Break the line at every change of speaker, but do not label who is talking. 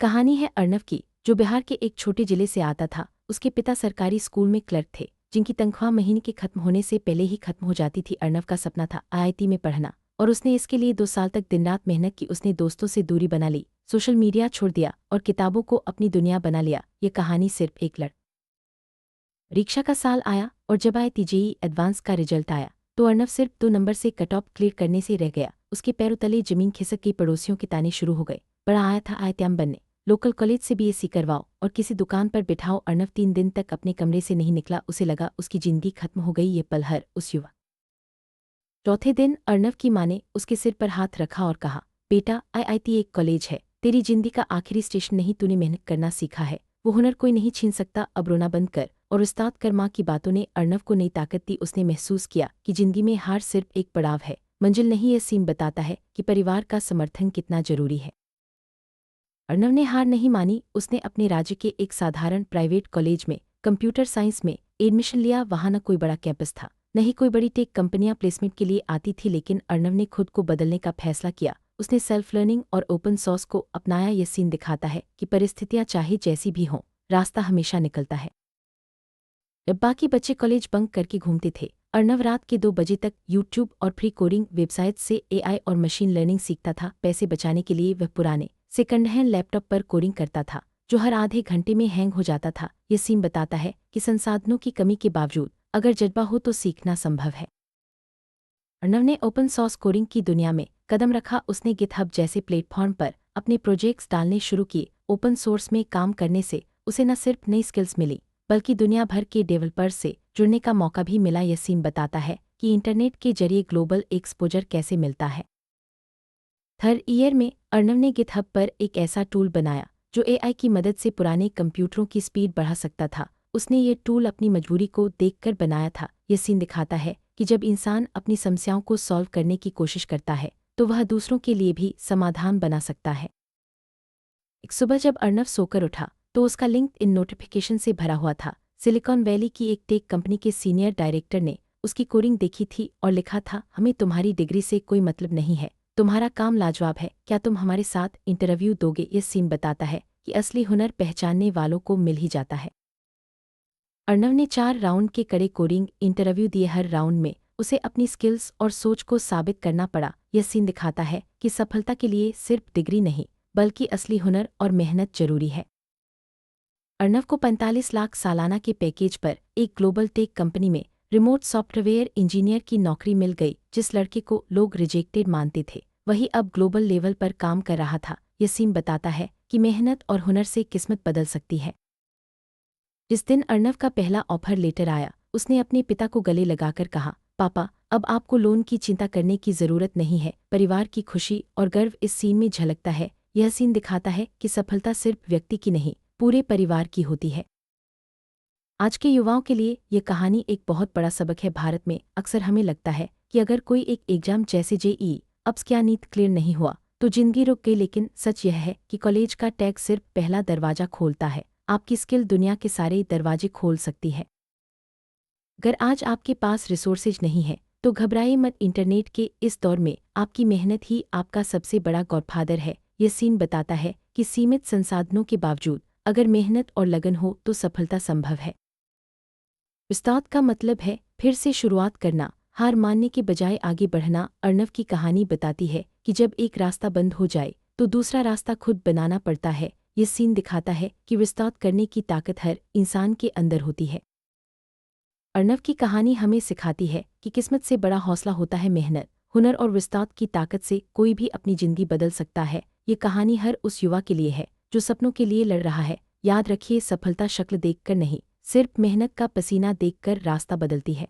कहानी है अर्नव की, जो बिहार के एक छोटे जिले से आता था। उसके पिता सरकारी स्कूल में क्लर्क थे, जिनकी तनख्वाह महीने के खत्म होने से पहले ही खत्म हो जाती थी। अर्नव का सपना था आईआईटी में पढ़ना, और उसने इसके लिए 2 साल तक दिन रात मेहनत की। उसने दोस्तों से दूरी बना ली, सोशल मीडिया छोड़ दिया और किताबों को अपनी दुनिया बना लिया। ये कहानी सिर्फ एक परीक्षा का साल आया, और जब आईआईटी जेईई एडवांस का रिजल्ट आया तो अर्नव सिर्फ 2 नंबर से कट ऑफ क्लियर करने से रह गया। उसके पैरों तले जमीन खिसक गई। पड़ोसियों के ताने शुरू हो गए। बड़ा आया था आईआईटीएम बनने, लोकल कॉलेज से बीएससी करवाओ और किसी दुकान पर बिठाओ। अर्नव 3 दिन तक अपने कमरे से नहीं निकला। उसे लगा उसकी जिंदगी खत्म हो गई। ये पल हर उस युवा। चौथे दिन अर्नव की माँ ने उसके सिर पर हाथ रखा और कहा, बेटा, आईआईटी एक कॉलेज है, तेरी जिंदगी का आखिरी स्टेशन नहीं। तूने मेहनत करना सीखा है, वो हुनर कोई नहीं छीन सकता। अब रोना बंद कर और उस्ताद कर। माँ की बातों ने अर्नव को नई ताकत दी। उसने महसूस किया कि जिंदगी में हार सिर्फ एक पड़ाव है, मंजिल नहीं। ये सीन बताता है कि परिवार का समर्थन कितना जरूरी है। अर्नव ने हार नहीं मानी। उसने अपने राज्य के एक साधारण प्राइवेट कॉलेज में कंप्यूटर साइंस में एडमिशन लिया। वहां न कोई बड़ा कैंपस था, न ही कोई बड़ी टेक कंपनियां प्लेसमेंट के लिए आती थी, लेकिन अर्नव ने खुद को बदलने का फैसला किया। उसने सेल्फ लर्निंग और ओपन सोर्स को अपनाया। यह सीन दिखाता है कि परिस्थितियां चाहे जैसी भी हों, रास्ता हमेशा निकलता है। जब बाकी बच्चे कॉलेज बंक करके घूमते थे, अर्नव रात के 2 बजे तक यूट्यूब और फ्री कोडिंग वेबसाइट से एआई और मशीन लर्निंग सीखता था। पैसे बचाने के लिए वह पुराने सेकंड हैंड लैपटॉप पर कोडिंग करता था, जो हर आधे घंटे में हैंग हो जाता था। ये सीन बताता है कि संसाधनों की कमी के बावजूद अगर जज्बा हो तो सीखना संभव है। अर्नव ने ओपन सोर्स कोडिंग की दुनिया में कदम रखा। उसने गिटहब जैसे प्लेटफॉर्म पर अपने प्रोजेक्ट्स डालने शुरू किए। ओपन सोर्स में काम करने से उसे न सिर्फ नई स्किल्स मिली, बल्कि दुनिया भर के डेवलपर्स से जुड़ने का मौका भी मिला। यह सीन बताता है कि इंटरनेट के जरिए ग्लोबल एक्सपोजर कैसे मिलता है। थर्ड ईयर में अर्नव ने गिटहब पर एक ऐसा टूल बनाया जो एआई की मदद से पुराने कंप्यूटरों की स्पीड बढ़ा सकता था। उसने ये टूल अपनी मजबूरी को देखकर बनाया था। यह सीन दिखाता है कि जब इंसान अपनी समस्याओं को सॉल्व करने की कोशिश करता है तो वह दूसरों के लिए भी समाधान बना सकता है। एक सुबह जब अर्नव सोकर उठा तो उसका लिंक्डइन नोटिफिकेशन से भरा हुआ था। सिलिकॉन वैली की एक टेक कंपनी के सीनियर डायरेक्टर ने उसकी कोडिंग देखी थी और लिखा था, हमें तुम्हारी डिग्री से कोई मतलब नहीं है, तुम्हारा काम लाजवाब है, क्या तुम हमारे साथ इंटरव्यू दोगे। यह सीन बताता है कि असली हुनर पहचानने वालों को मिल ही जाता है। अर्नव ने 4 राउंड के कड़े कोडिंग इंटरव्यू दिए। हर राउंड में उसे अपनी स्किल्स और सोच को साबित करना पड़ा। यह सीन दिखाता है कि सफलता के लिए सिर्फ डिग्री नहीं, बल्कि असली हुनर और मेहनत जरूरी है। अर्नव को 45 लाख सालाना के पैकेज पर एक ग्लोबल टेक कंपनी में रिमोट सॉफ्टवेयर इंजीनियर की नौकरी मिल गई। जिस लड़के को लोग रिजेक्टेड मानते थे, वही अब ग्लोबल लेवल पर काम कर रहा था। यह सीन बताता है कि मेहनत और हुनर से किस्मत बदल सकती है। जिस दिन अर्नव का पहला ऑफर लेटर आया, उसने अपने पिता को गले लगाकर कहा, पापा, अब आपको लोन की चिंता करने की जरूरत नहीं है। परिवार की खुशी और गर्व इस सीन में झलकता है। यह सीन दिखाता है कि सफलता सिर्फ व्यक्ति की नहीं, पूरे परिवार की होती है। आज के युवाओं के लिए यह कहानी एक बहुत बड़ा सबक है। भारत में अक्सर हमें लगता है कि अगर कोई एक एग्जाम जैसे जेईई अब्स क्या नीट क्लियर नहीं हुआ तो जिंदगी रुक गई, लेकिन सच यह है कि कॉलेज का टैग सिर्फ पहला दरवाजा खोलता है। आपकी स्किल दुनिया के सारे दरवाजे खोल सकती है। अगर आज आपके पास रिसोर्सेज नहीं है तो घबराइए मत। इंटरनेट के इस दौर में आपकी मेहनत ही आपका सबसे बड़ा गॉडफादर है। यह सीन बताता है कि सीमित संसाधनों के बावजूद अगर मेहनत और लगन हो तो सफलता संभव है। उस्ताद का मतलब है फिर से शुरुआत करना, हार मानने के बजाय आगे बढ़ना। अर्नव की कहानी बताती है कि जब एक रास्ता बंद हो जाए तो दूसरा रास्ता खुद बनाना पड़ता है। ये सीन दिखाता है कि विस्तार करने की ताकत हर इंसान के अंदर होती है। अर्नव की कहानी हमें सिखाती है कि किस्मत से बड़ा हौसला होता है मेहनत, हुनर और विस्तार की ताकत से कोई भी अपनी जिंदगी बदल सकता है। ये कहानी हर उस युवा के लिए है जो सपनों के लिए लड़ रहा है। याद रखिए, सफलता शक्ल देखकर नहीं, सिर्फ मेहनत का पसीना देखकर रास्ता बदलती है।